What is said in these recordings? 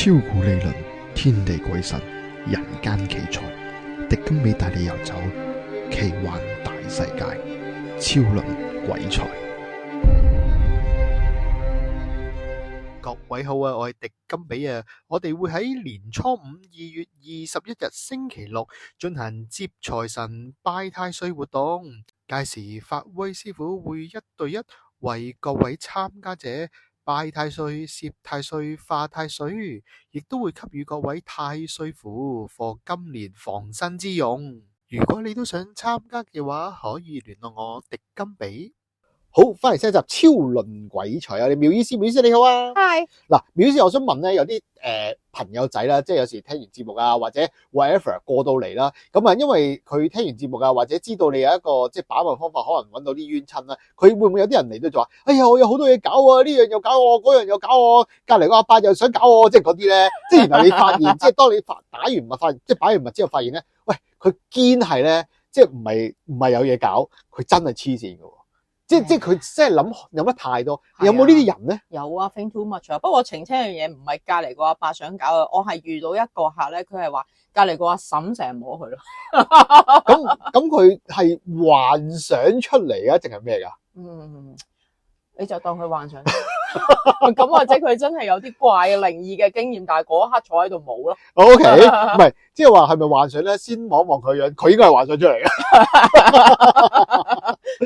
超古理論，天地鬼神，人間奇才，狄金美帶你遊走奇幻大世界，超輪鬼才。各位好啊，我係狄金美啊，我哋會喺年初五2月21日星期六進行接財神拜太歲活動，屆時法威師傅會一對一為各位參加者拜太歲、攝太歲、化太歲，亦都會給予各位太歲符，for今年防身之用。如果你都想參加嘅話，可以聯絡我狄金美。好，翻嚟新一集超輪鬼才啊！你妙醫師你好啊。係嗱，妙醫師，我想問咧，有啲朋友仔啦，即係有時聽完節目啊，或者 whatever 過到嚟啦，咁啊，因為佢聽完節目啊，或者知道你有一個即係把脈方法，可能揾到啲冤親啦，佢會唔會有啲人嚟到就話：哎呀，我有好多嘢搞啊，呢樣又搞我，嗰樣又搞我，隔離個阿伯又想搞我，即係嗰啲咧，即係然後你發現，即係當你打完脈發現，即係擺完脈之後發現咧，喂，佢堅係咧，即係唔係有嘢搞，佢真係黐線㗎喎。即係佢真係諗得太多，有冇呢啲人咧？有啊 think too much 啊。不過我澄清一樣嘢，唔係隔離個阿伯想搞啊，我係遇到一個客咧，佢係話隔離個阿嬸成日摸佢咯。咁佢係幻想出嚟啊，定係咩㗎？你就當佢幻想。咁或者佢真係有啲怪靈異嘅經驗，但係嗰一刻坐喺度冇咯。OK， 唔係，即係話係咪幻想咧？先望一望佢樣，佢應該係幻想出嚟嘅。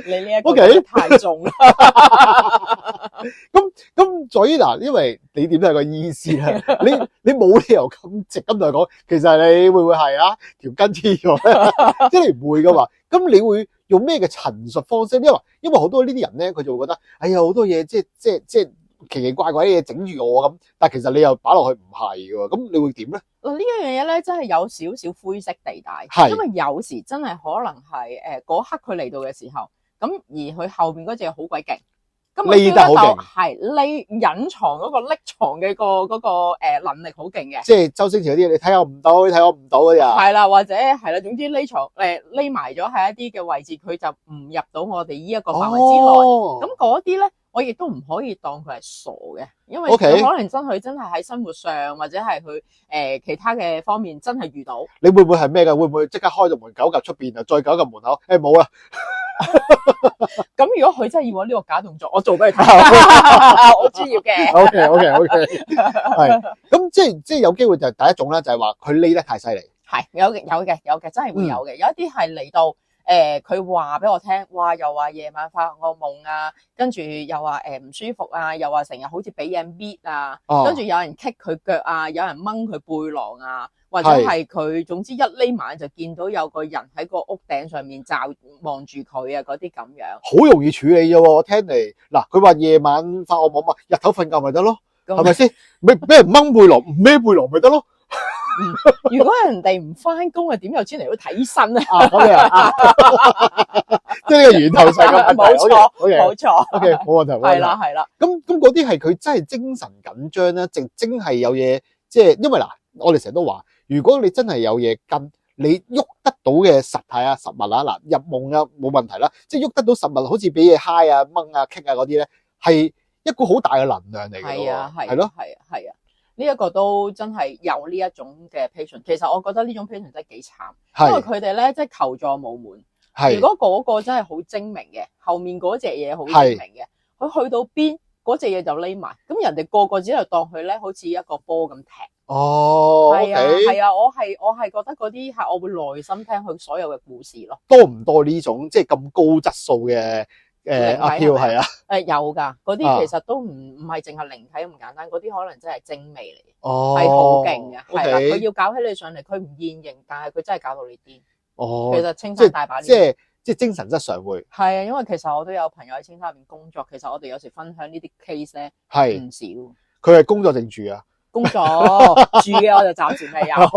你呢一個太重啦。咁所以嗱，因為你點都係個醫師啦，你冇理由咁直咁同佢講，其實你會唔會係啊條筋黐咗咧？即係你唔會噶嘛？咁你會用咩嘅陳述方式？因為好多呢啲人咧，佢就會覺得，哎呀好多嘢即係奇奇怪怪啲嘢整住我咁，但係其實你又擺落去唔係嘅喎，咁你會點咧？呢一樣嘢咧，真係有少少灰色地帶，因為有時真係可能係嗰刻佢嚟到嘅時候，咁而佢後邊嗰隻好鬼勁，咁我 feel 得到係隱藏嗰個匿藏嘅嗰個能力好勁嘅，即係周星馳嗰啲，你睇我唔到，你睇我唔到嗰啲啊，係啦，或者係啦，總之匿埋咗喺一啲嘅位置，佢就唔入到我哋呢一個範圍之內，咁嗰啲咧。我亦都唔可以當佢係傻嘅，因為佢可能佢真係喺生活上或者係佢其他嘅方面真係遇到。你會唔會係咩㗎？會唔會即刻開到門九及出邊啊？再九及門口？冇啦。咁如果佢真係要我呢個假動作，我做俾佢睇，我專業嘅。OK， 係。咁即係有機會就係第一種啦，就係話佢匿得太犀利。係有嘅，真係會有嘅。有一啲係嚟到。佢話俾我聽，哇！又話夜晚發惡夢啊，跟住又話唔舒服啊，又話成日好似俾人搣啊，跟住有人棘佢腳啊，有人掹佢背囊啊，或者係佢總之一匿埋就見到有個人喺個屋頂上面望住佢啊，嗰啲咁樣。好容易處理啫喎，我聽嚟嗱，佢話夜晚發惡夢嘛，日頭瞓覺咪得咯，係咪先？咪俾人掹背囊，唔孭背囊咪得咯。如果人哋唔翻工啊，點有錢嚟到睇醫生啊？咁樣即係呢個源頭上嘅問題。冇錯。OK， 冇問題。係啦。咁嗰啲係佢真係精神緊張啦，真係有嘢，即係因為嗱，我哋成日都話，如果你真係有嘢跟，你喐得到嘅實體啊、實物啊，嗱入夢啊冇問題啦，即係喐得到實物，好似俾嘢揩啊、掹啊、棘啊嗰啲咧，係一股好大嘅能量嚟嘅。係啊。係啊。呢一個都真係有呢一種嘅 patient， 其實我覺得呢種 patient 真係幾慘，因為佢哋咧即係求助無門。如果嗰個真係好精明嘅，後面嗰隻嘢好精明嘅，佢去到邊嗰隻嘢就匿埋，咁人哋個個只係當佢咧好似一個波咁踢。係啊，我係覺得嗰啲係我會耐心聽佢所有嘅故事咯。多唔多呢種即係咁高質素嘅？阿飄係啊，有噶，嗰啲其實都唔係淨係靈體咁簡單，嗰啲可能真係精微嚟，係好勁嘅，係啦，佢要搞起你上嚟，佢唔現形，但係佢真係搞到你癲。其實青山大把呢，即係精神質上會係啊，因為其實我都有朋友喺青山入面工作，其實我哋有時分享呢啲 case 咧係唔少。佢係工作定住啊？工作住嘅我就暫時未有。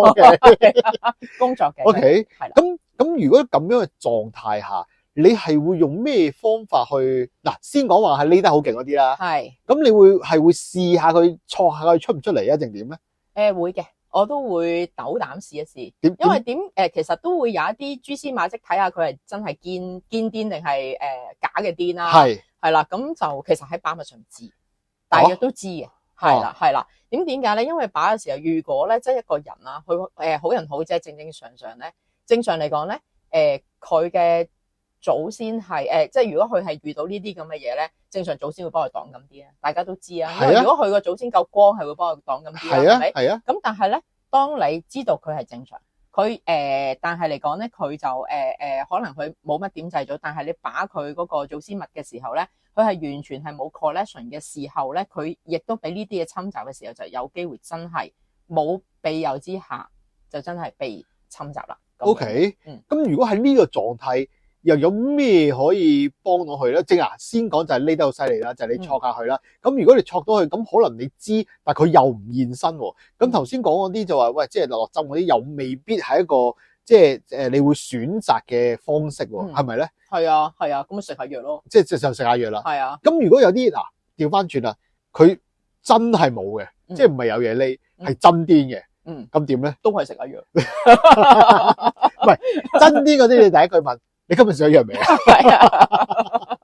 工作嘅 OK 係啦。咁如果咁樣嘅狀態下，你係會用咩方法去嗱？先講話係匿得好勁嗰啲啦。係。咁你會試下佢，挫下佢出唔出嚟啊？定點咧？會嘅，我都會斗膽試一試。因為其實都會有一啲蛛絲馬跡，睇下佢係真係堅癲定係假嘅癲啦。係啦，咁就其實喺把脈上知，大約都知嘅。係啦，點解咧？因為把嘅時候，如果咧即係一個人啊，佢好人好姐正正常常咧，正常嚟講咧，佢嘅祖先係即係如果佢係遇到呢啲咁嘅嘢咧，正常祖先會幫佢擋緊啲啊，大家都知啊。因為如果佢個祖先夠光，係會幫佢擋緊啲啦，係咪？係啊。咁但係咧，當你知道佢係正常，佢但係嚟講咧，佢就可能佢冇乜點製咗，但係你把佢嗰個祖先物嘅時候咧，佢係完全係冇 collection 嘅時候咧，佢亦都俾呢啲嘢侵襲嘅時候，就有機會真係冇庇佑之下，就真係被侵襲啦。OK，咁如果喺呢個狀態，又有咩可以幫到佢咧？先講就係匿得好犀利啦，就係你戳下佢啦。咁如果你戳到佢，咁可能你知，但係佢又唔現身喎。咁頭先講嗰啲就話，喂，即係落針嗰啲又未必係一個即係你會選擇嘅方式喎，係咪咧？係啊，係啊，咁食下藥咯。即係就食下藥啦。係啊。咁如果有啲調翻轉啦，佢真係冇嘅，即係唔係有嘢匿，係真癲嘅。咁點咧？都係食下藥。唔係真癲嗰啲，你第一句問。你今日食咗藥未啊？係啊，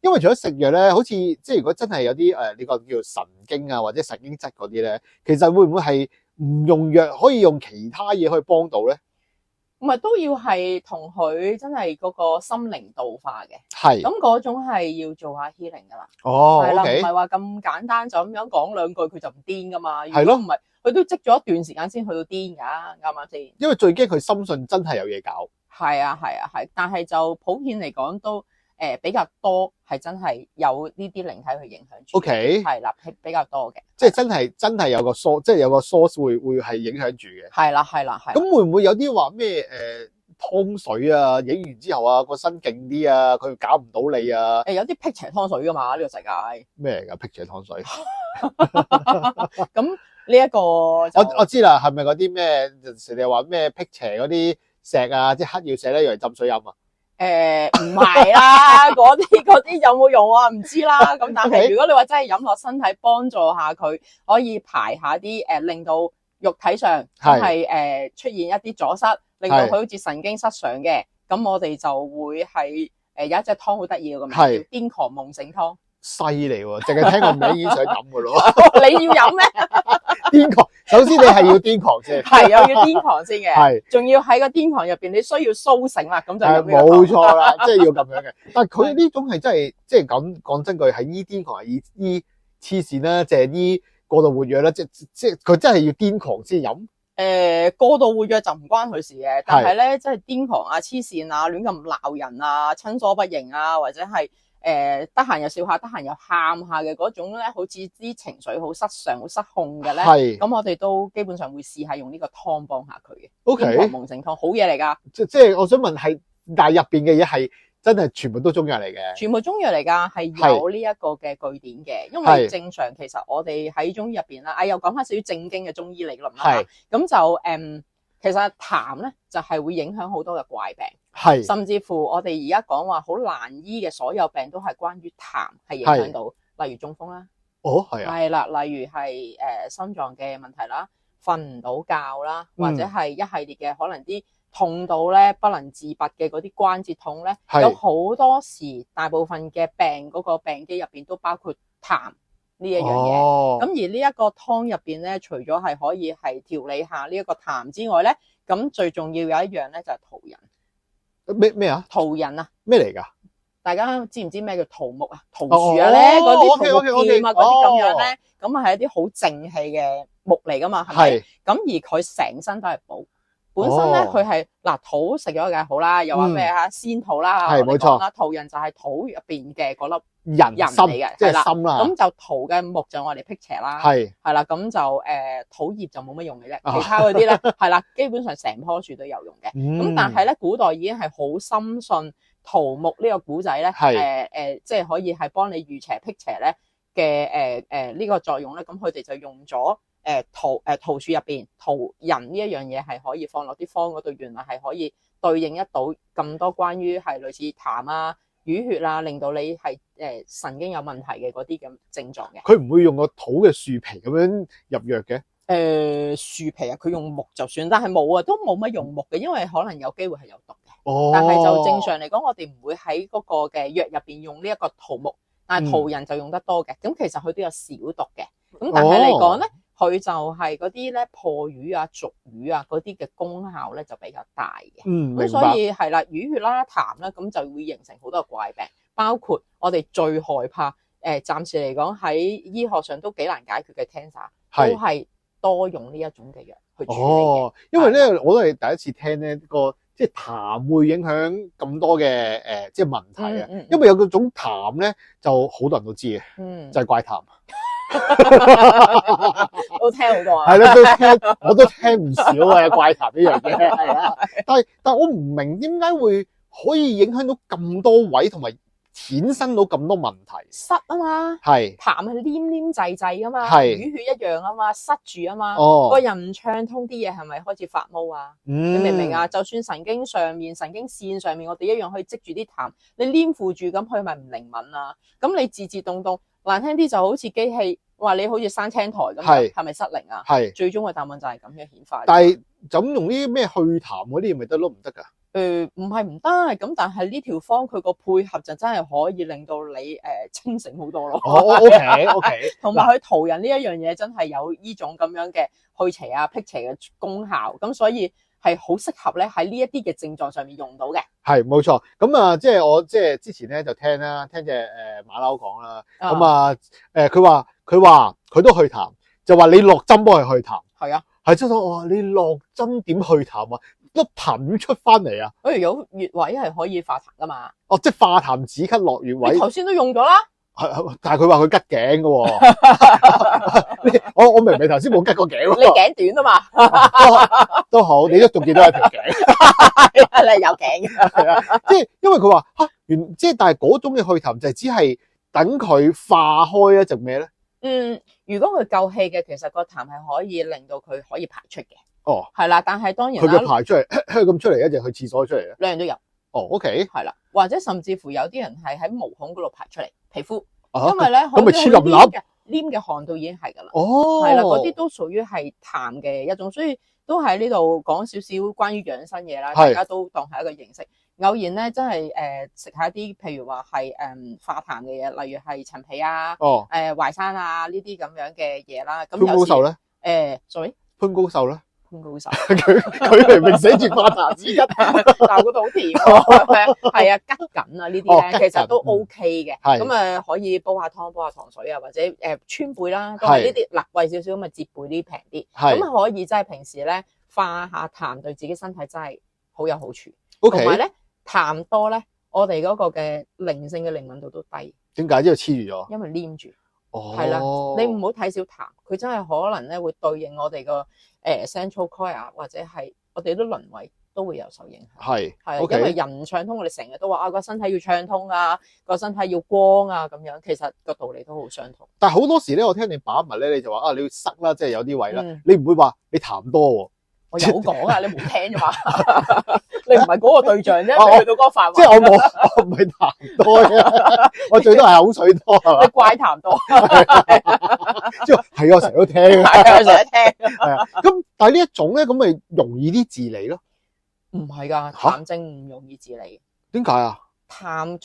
因為除咗食藥咧，好似即係如果真係有啲呢個叫神經啊或者神經質嗰啲咧，其實會唔會係唔用藥可以用其他嘢可以幫到咧？唔係都要係同佢真係嗰個心靈度化嘅，係咁嗰種係要做下 healing 噶啦。哦，係啦，唔 OK 係話咁簡單就咁樣講兩句佢就唔癲噶嘛。係咯，唔係佢都積咗一段時間先去到癲噶，啱唔啱先？因為最驚佢深信真係有嘢搞。係啊，係啊，係，但係就普遍嚟講都比較多係真係有呢啲靈體去影響住。OK，係啦，係比較多嘅，即係真係有個 source，即係有個 source 會係影響住嘅。係啦，係啦，係。咁會唔會有啲話咩湯水啊？影完之後啊，個身勁啲啊，佢搞唔到你啊？有啲辟邪湯水噶嘛？呢個世界咩嚟㗎？辟邪湯水？咁呢一個我知啦，係咪嗰啲咩？成日話咩辟邪嗰啲石啊，即係黑曜石咧，用嚟浸水飲啊？唔係啦，嗰啲有冇用啊？唔知啦。咁但係如果你話真係飲落身體，幫助下佢，可以排下啲令到肉體上真係出現一啲阻塞，令到佢好似神經失常嘅，咁我哋就會係有一隻湯好得意嘅，個名叫癲狂夢醒湯。犀利喎！淨係聽個名已經想飲噶咯。你要飲咩？癲狂，首先你係要癲狂先，係啊，要癲狂先嘅，係，仲要喺個癲狂入邊，你需要蘇醒啦，咁就冇錯啦，即係要咁樣嘅。但係佢呢種係真係，即係講真句，係醫癲狂，係醫黐線啦，即係醫過度活躍啦，即係佢真係要癲狂先飲。過度活躍就唔關佢事嘅，但係咧，即係癲狂啊、黐線啊、亂咁鬧人啊、親疏不認啊，或者係。得閒又笑下，得閒又喊下嘅嗰種咧，好似啲情緒好失常、好失控嘅咧。係。咁我哋都基本上會試下用呢個湯幫下佢嘅。O K。癲狂夢醒湯好嘢嚟㗎。即係我想問係，但係入邊嘅嘢係真係全部都中藥嚟嘅。全部中藥嚟㗎，係有呢一個嘅據典嘅。因為正常其實我哋喺中醫入邊啦，又講翻少少正經嘅中醫理論啦。係。咁就其實痰咧就係會影響好多嘅怪病。係，甚至乎我哋而家講話好難醫嘅所有病都係關於痰係影響到，例如中風啦，係啊，係啦，例如係心臟嘅問題啦，瞓唔到覺啦，或者係一系列嘅可能啲痛到咧不能自拔嘅嗰啲關節痛咧，有好多時大部分嘅病嗰個病機入邊都包括痰呢一樣嘢。咁而呢一個湯入邊咧，除咗係可以係調理下呢一個痰之外咧，咁最重要有一樣咧就係桃仁。咩啊？桃仁啊？咩嚟噶？大家知唔知咩叫桃木啊？桃樹啊咧，嗰啲桃木劍啊，嗰啲咁樣咧，咁係一啲好正氣嘅木嚟噶嘛，係咪？咁而佢成身都係寶，本身咧佢係嗱土食咗嘅好啦，又話咩吓仙桃啦，係冇錯啦，桃仁就係土入邊嘅嗰粒人嚟嘅，即係心啦。咁就桃嘅木就我哋辟邪啦，係啦，咁就土葉就冇乜用嘅啫，其他嗰啲咧係啦，基本上成棵樹都有用嘅。咁但係咧，古代已經係好深信桃木呢個古仔咧，即係可以係幫你御邪辟邪咧嘅呢個作用咧。咁佢哋就用咗桃樹入邊桃仁呢一樣嘢係可以放落啲方嗰度，原來係可以對應一到咁多關於係類似痰啊、淤血啊，令到你係神經有問題嘅嗰啲咁症狀嘅。佢唔會用個土嘅樹皮咁樣入藥嘅？樹皮啊，佢用木就算，但係冇啊，都冇乜用木嘅，因為可能有機會係有毒嘅。但係就正常嚟講，我哋唔會喺嗰個嘅藥入邊用呢一個桃木，但係桃仁就用得多嘅。咁其實佢都有少毒嘅。咁但係嚟講咧，佢就係嗰啲咧破瘀啊、濁瘀啊嗰啲嘅功效咧就比較大嘅。咁所以係啦，淤血啦、痰啦，咁就會形成好多怪病，包括我哋最害怕暫時嚟講喺醫學上都幾難解決嘅 cancer， 都係多用呢一種嘅藥去處理嘅。因為咧我都係第一次聽咧個即係痰會影響咁多嘅即係問題啊。因為有嗰種痰咧就好多人都知嘅，就係怪痰。都聽好多啊，係啦，我都聽唔少啊，怪痰呢樣嘢係啊。但係我唔明點解會可以影響到咁多位，同埋衍生到咁多問題。塞啊嘛，係痰係黏黏滯滯噶嘛，係淤血一樣啊嘛，塞住啊嘛，哦，個人唔暢通，啲嘢係咪開始發毛啊？你明唔明啊？就算神經上面、神經線上面，我哋一樣可以積住啲痰，你黏附住咁，佢咪唔靈敏啊？咁你自動難聽啲就好似機器，話你好似生青苔咁，係咪失靈啊？係，最終嘅答案就係咁樣顯化。但係就咁用啲咩去痰嗰啲，咪得咯？唔得噶？唔係唔得，咁但係呢條方佢個配合就真係可以令到你清醒好多咯。OK， 同埋佢塗人呢一樣嘢真係有呢種咁樣嘅去邪啊辟邪嘅功效，咁所以係好適合咧喺呢一啲嘅症狀上面用到嘅。係冇錯，咁啊，即係我即係之前咧就聽隻馬騮講啦，咁啊佢話佢都去痰，就話你落針幫佢去痰。係啊，係真係我話你落針點去痰啊？粒痰出翻嚟啊！有穴位係可以化痰噶嘛？哦，即係化痰止咳落穴位。你頭先都用咗啦。但係佢話佢拮頸噶喎。我明明頭先冇拮過頸喎。你頸短啊嘛。都好，你都仲見到一條頸。你有頸嘅。係啊，即係因為佢話即係但係嗰種嘅去痰就係只係等佢化開一隻咩咧？如果佢夠氣嘅，其實個痰係可以令到佢可以排出嘅。哦，係啦，但係當然佢嘅排出嚟咁出嚟，一隻去廁所出嚟咧，兩樣都有。哦 ，OK， 係啦，或者甚至乎有啲人係喺毛孔嗰度排出嚟，皮膚，因為咧咁咪黐粒粒黏嘅汗度已經係噶啦。哦，係啦，嗰啲都屬於係痰嘅一種，所以都喺呢度講少少關於養生嘢啦，大家都當係一個認識。偶然咧，真係食下一啲，譬如話係化痰嘅嘢，例如係陳皮啊，淮山啊呢啲咁樣嘅嘢啦。咁潘高壽咧？sorry，潘高壽咧？潘高壽，佢明明寫住化痰止咳，但係嗰度好甜喎。係啊，桔梗啊呢啲咧，其實都 OK 嘅。咁可以煲下湯，煲下糖水啊，或者川貝啦，都係呢啲辣貴少少，咁啊折貝啲平啲。咁可以即係平時咧化下痰，對自己身體真係好有好處。同埋咧痰多咧，我哋嗰個嘅靈性嘅靈敏度都低。點解？因為黐住咗。因為黏住。係啦，你唔好睇小痰，佢真係可能咧會對應我哋個central core 啊，或者係我哋啲輪位都會有受影響。係，因為人唔暢通，我哋成日都話個身體要暢通啊，個身體要光啊咁樣，其實個道理都好相同。但係好多時咧，我聽你把脈咧，你就話你要塞啦，即係有啲位啦，你唔會話你痰多喎。我有講啊，你冇聽啫嘛。你唔係嗰個對象啫，你去到嗰個範圍。即係我唔係痰多嘅，我最多係口水多係嘛？你怪痰多。即係我成日都聽。係啊，成日聽。係啊，咁但係呢一種咧，咁咪容易啲治理咯？唔係㗎，痰症唔容易治理。點解啊？痰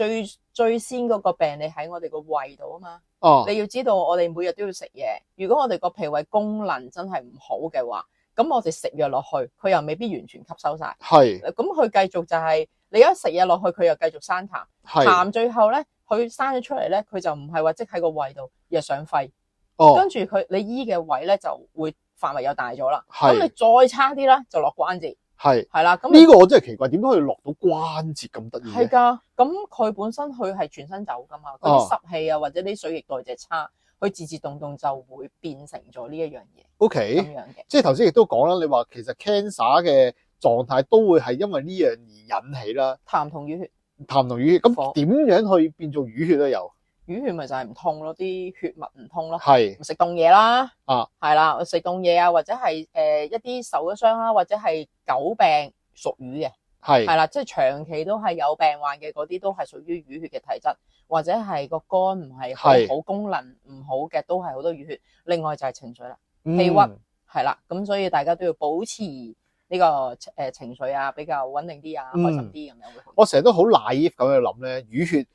最先嗰個病理喺我哋個胃度啊嘛。哦。你要知道，我哋每日都要食嘢。如果我哋個脾胃功能真係唔好嘅話，咁我哋食藥落去，佢又未必完全吸收晒。係。咁佢繼續就係你一食嘢落去，佢又繼續生痰。係。痰最後咧，佢生咗出嚟咧，佢就唔係話即喺個胃度，而係上肺。哦。跟住你醫嘅位咧，就會範圍又大咗啦。係。咁你再差啲啦，就落關節。係。係啦。咁呢個我真係奇怪，點解佢落到關節咁得意？係㗎。咁佢本身佢係全身走㗎嘛，嗰啲濕氣啊，或者啲水液代謝差。佢自動就會變成咗呢一樣嘢。OK，咁樣嘅，即係頭先亦都講啦，你話其實 cancer 嘅狀態都會係因為呢樣而引起啦。痰同淤血。痰同淤血，咁點樣去變做淤血咧？又淤血咪就係唔通咯，啲血脈唔通咯。係。食凍嘢啦。啊。係啦，食凍嘢啊，或者係一啲受咗傷啦，或者係久病屬瘀嘅。係啦，即係長期都係有病患嘅嗰啲，都係屬於淤血嘅體質，或者係個肝唔係好功能唔好嘅，都係好多淤血。另外就係情緒啦，氣鬱係啦，咁所以大家都要保持呢個情緒啊，比較穩定啲啊，開心啲咁樣會好。我成日都好 naive 咁去諗咧，淤血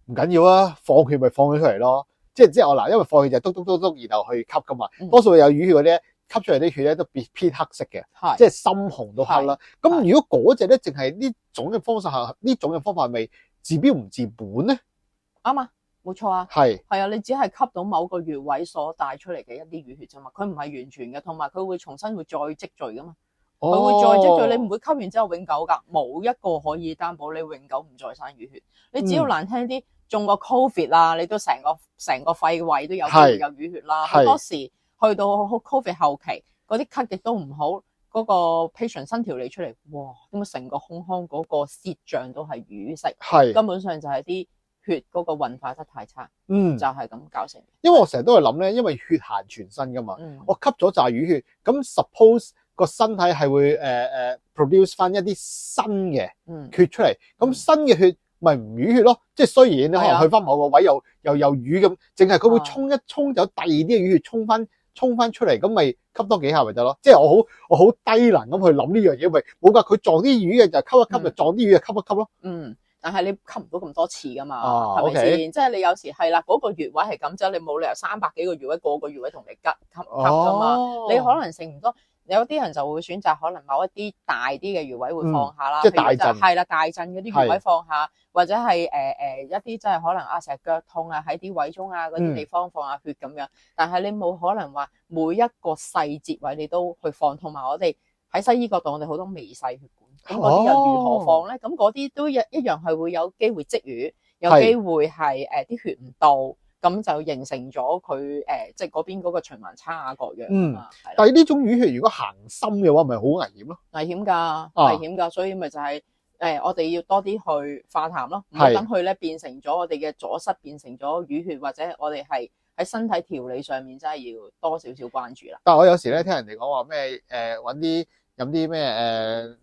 唔緊要啊，放血咪放咗出嚟咯。即係我嗱，因為放血就篤篤篤篤，然後去吸噶嘛，多數有淤血嗰啲吸出嚟啲血咧都偏黑色嘅，即係深紅都黑啦。咁如果嗰隻咧淨係呢種嘅方式下，呢種嘅方法係咪治標唔治本咧？啱啊，冇錯啊，係啊，你只係吸到某個穴位所帶出嚟嘅一啲淤血啫嘛，佢唔係完全嘅，同埋佢會重新會再積聚噶嘛，佢會再積聚，你唔會吸完之後永久噶，冇一個可以擔保你永久唔再生淤血。你只要難聽啲中個 Covid 啦，你都成個肺胃都有淤血啦，好多時去到 Covid 後期嗰啲咳亦都唔好，嗰個 patient 伸條脷出嚟，哇，點解成個胸腔嗰個舌象都係瘀色，根本上就係啲血嗰個運化得太差，就係咁搞成。因為我成日都係諗咧，因為血行全身噶嘛，我吸咗紮淤血，咁 suppose 個身體係會produce 翻一啲新嘅血出嚟，咁新嘅血咪唔淤血咯，即係雖然你可能去翻某個位又淤咁，淨係佢會沖一沖走第二啲嘅淤血沖翻出嚟，咁咪吸多幾下咪得咯。即係我好低能咁去諗呢樣嘢，咪冇㗎，佢撞啲淤嘅就吸一吸，就撞啲淤嘅吸一吸咯。但係你吸唔到咁多次噶嘛，係咪先？即係你有時係啦，嗰個穴位係咁啫，你冇理由300幾個穴位個穴位同你吸噶嘛。你可能食唔多，有啲人就會選擇可能某一啲大啲嘅穴位會放下啦，即係大陣，係啦，大陣嗰啲穴位放下，或者係一啲即係可能成日腳痛啊，喺啲位中啊嗰啲地方放下血咁樣。但係你冇可能話每一個細節位你都去放，同埋我哋喺西醫角度，我哋好多微細血管。咁嗰啲又如何放咧？咁嗰啲都一樣係會有機會積瘀，有機會係啲血唔到，咁就形成咗佢即係嗰邊嗰個循環差啊各樣。但係呢種淤血如果行深嘅話，咪好危險咯？危險㗎，危險㗎，所以咪就係我哋要多啲去化痰咯，唔好等佢咧變成咗我哋嘅阻塞，變成咗淤血，或者我哋係喺身體調理上面真係要多少少關注啦。但係我有時咧聽人哋講話咩揾啲飲啲咩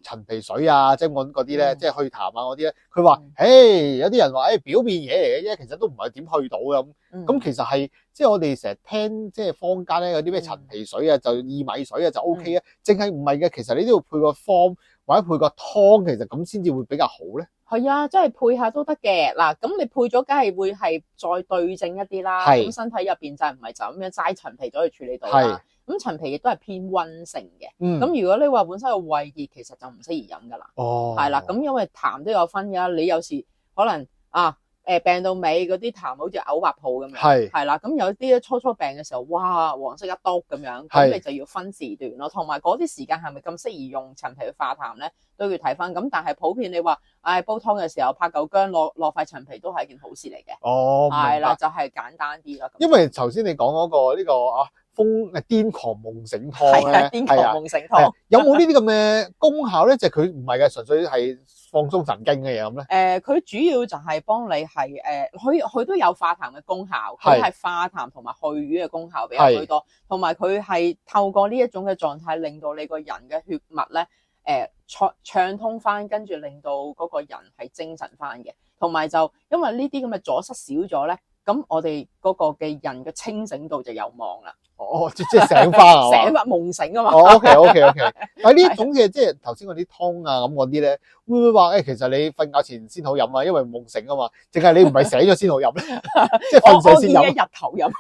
陳皮水啊，即係嗰啲咧，即係去痰啊嗰啲咧，佢話，有啲人話，表面嘢嚟嘅啫，其實都唔係點去到咁。咁其實係，即係我哋成日聽，即係坊間咧有啲咩陳皮水啊，就薏米水啊，就 OK 啊。淨係唔係嘅，其實你都要配個方或者配個湯，其實咁先至會比較好咧。係啊，即係配下都得嘅。嗱，咁你配咗，梗係會係再對症一啲啦。咁身體入邊就唔係就咁樣齋陳皮就可以處理到啦。咁陳皮亦都係偏溫性嘅，咁如果你話本身個胃熱，其實就唔適宜飲噶啦。係啦，咁因為痰都有分噶，你有時可能病到尾嗰啲痰好似嘔白泡咁樣，係啦，咁有啲初病嘅時候，哇，黃色一篤咁樣，咁你就要分時段咯，同埋嗰啲時間係咪咁適宜用陳皮去化痰咧，都要睇翻。咁但係普遍你話，煲湯嘅時候拍嚿薑落塊陳皮都係一件好事嚟嘅。係啦，就係簡單啲啦。因為頭先你講嗰個呢個癲狂夢醒湯咧，癲狂夢醒湯有冇呢啲咁嘅功效咧？就佢唔係嘅，純粹係放鬆神經嘅嘢咁咧。佢主要就係幫你係佢都有化痰嘅功效，佢係化痰同埋去瘀嘅功效比較居多，同埋佢係透過呢一種嘅狀態，令到你個人嘅血脈咧暢通翻，跟住令到嗰個人係精神翻嘅，同埋就因為呢啲咁嘅阻塞少咗咧，咁我哋嗰個嘅人嘅清醒度就有望啦。即係醒翻啊！醒翻夢醒啊嘛。OK。但係呢種嘅即係頭先嗰啲湯啊咁嗰啲咧，會唔會話其實你瞓覺前先好飲啊？因為夢醒啊嘛，淨係你唔係醒咗先好飲咧？即係瞓醒先飲。我建議日頭飲。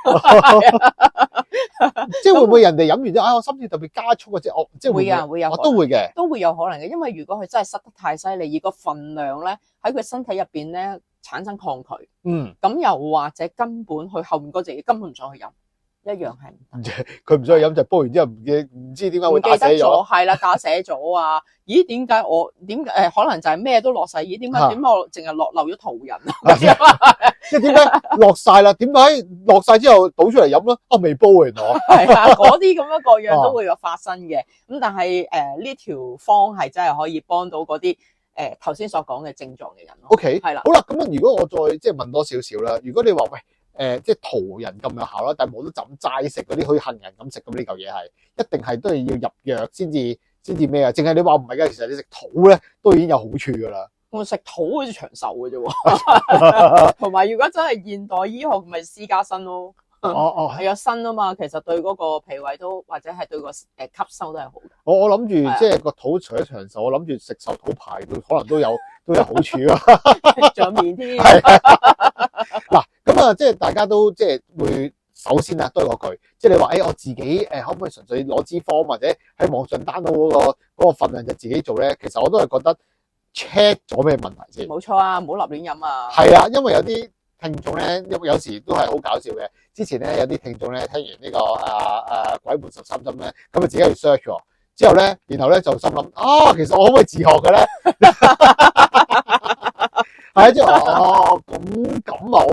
即係會唔會人哋飲完之後，我心跳特別加速嗰隻？即係會有都會嘅，都會有可能嘅。因為如果佢真係塞得太犀利，而個份量咧喺佢身體入邊咧產生抗拒，咁又或者根本佢後面嗰隻嘢根本唔想去飲。一樣係唔得，佢唔想去飲就煲完之後唔知點解會打死咗，係啦，打死咗啊！咦，點解可能就係咩都落晒？咦，點解我淨係漏咗途人啊？即係點解落晒啦？點解落晒之後倒出嚟飲咯？未煲原來係啊，嗰啲咁樣各樣都會有發生嘅。咁但係呢條方係真係可以幫到嗰啲頭先所講嘅症狀嘅人咯。OK， 係啦，好啦，咁如果我再即係問多少少啦，如果你話喂。即係桃仁咁有效啦，但係冇得就咁齋食嗰啲，好似杏仁咁食咁呢嚿嘢係一定係都係要入藥先至咩啊？淨係你話唔係嘅，其實你食桃咧都已經有好處噶啦。我食桃好似長壽嘅啫，同埋如果真係現代醫學咪私家身咯。係有鋅啊嘛，其實對嗰個脾胃都或者係對個吸收都係好嘅。我諗住即係個桃除咗長壽，我諗住食壽桃牌可能都有好處啊，仲有面添。嗱咁啊，即係大家都即係會首先啊，都係嗰句，即係你話我自己可唔可以純粹攞支方或者喺網上 download 嗰個份量就自己做咧？其實我都係覺得 check 咗咩問題先。冇錯啊，唔好立亂飲啊。係啊，因為有啲聽眾咧，有時都係好搞笑嘅。之前咧有啲聽眾咧聽完呢個鬼門13針咧，咁啊自己去 search 喎，之後咧，然後咧就心諗其實我可唔可以自學嘅咧？係啊，即係話咁啊，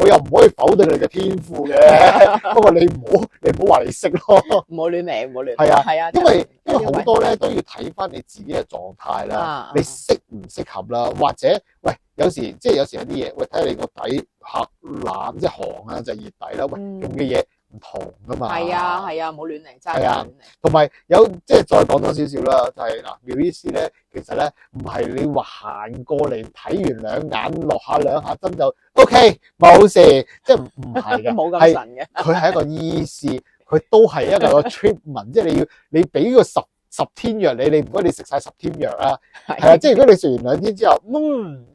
我又唔可以否定你嘅天賦嘅，不過你唔好話你識咯，唔好亂嚟，唔好亂。係啊，係啊，因為好多咧都要睇翻你自己嘅狀態啦，你適唔適合啦，或者喂有時有啲嘢，喂睇下你個底黑藍即係寒啊，就係熱底啦，喂用嘅嘢唔同噶嘛。係啊，唔好亂嚟，真係係啊，同埋即係再講多少少啦，就係嗱妙醫師咧，其實咧唔係你話行過嚟睇完兩眼落下兩下針就 OK 冇事，即係唔係嘅，冇咁神嘅。佢係一個醫師，佢都係一個 treatment， 即係你俾個十天藥你唔該你食晒10天藥啦，係啊，即係如果你食完2天之後，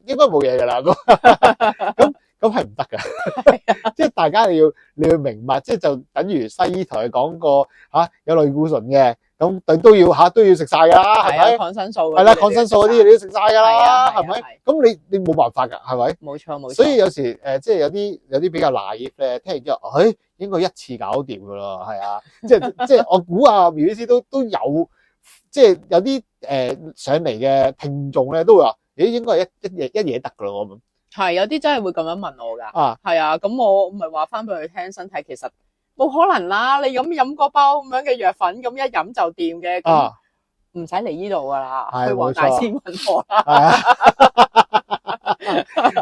應該冇嘢噶啦，咁係唔得噶，即係大家你要明白，即係就等於西醫同你講過有類固醇嘅，咁都要食晒噶啦，係咪？抗生素係啦，抗生素嗰啲你都食晒噶啦，係咪？咁你冇辦法噶，係咪？冇錯。所以有時即係有啲比較 naive 咧，聽完之後，應該一次搞掂噶啦，係啊，即係我估妙醫師都有，即係有啲上嚟嘅聽眾咧都會話，應該係一嘢得噶啦，我諗。係有啲真係會咁樣問我噶，係啊，咁我咪話翻俾佢聽，身體其實冇可能啦，你飲嗰包咁樣嘅藥粉，咁一飲就掂嘅，咁唔使嚟呢度噶啦，去黃大仙揾我啦。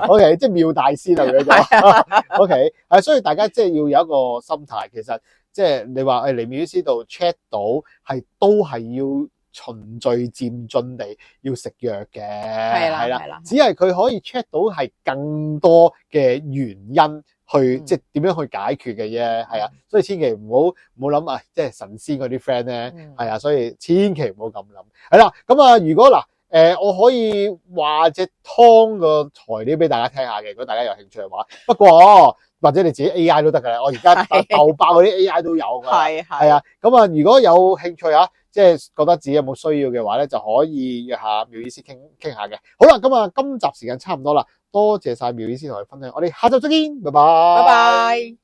OK， 即係妙大仙啊，佢就 OK， 所以大家即係要有一個心態，其實即係你話嚟妙醫師度 check 到都係要循序漸進地要食藥嘅，係啦，只係佢可以 check 到係更多嘅原因去即係點樣去解決嘅啫，係啊，所以千祈唔好諗即係神仙嗰啲 friend 咧，係啊，所以千祈唔好咁諗，係啦，咁啊，如果嗱我可以話隻湯個材料俾大家聽下嘅，如果大家有興趣嘅話，不過或者你自己 AI 都得㗎，我而家豆爆嗰啲 AI 都有㗎，係啊，咁啊，如果有興趣即係覺得自己有冇需要嘅話咧，就可以約下妙醫師傾下嘅。好啦，咁啊，今集時間差唔多啦，多謝晒妙醫師同我哋分享，我哋下集再見，拜拜。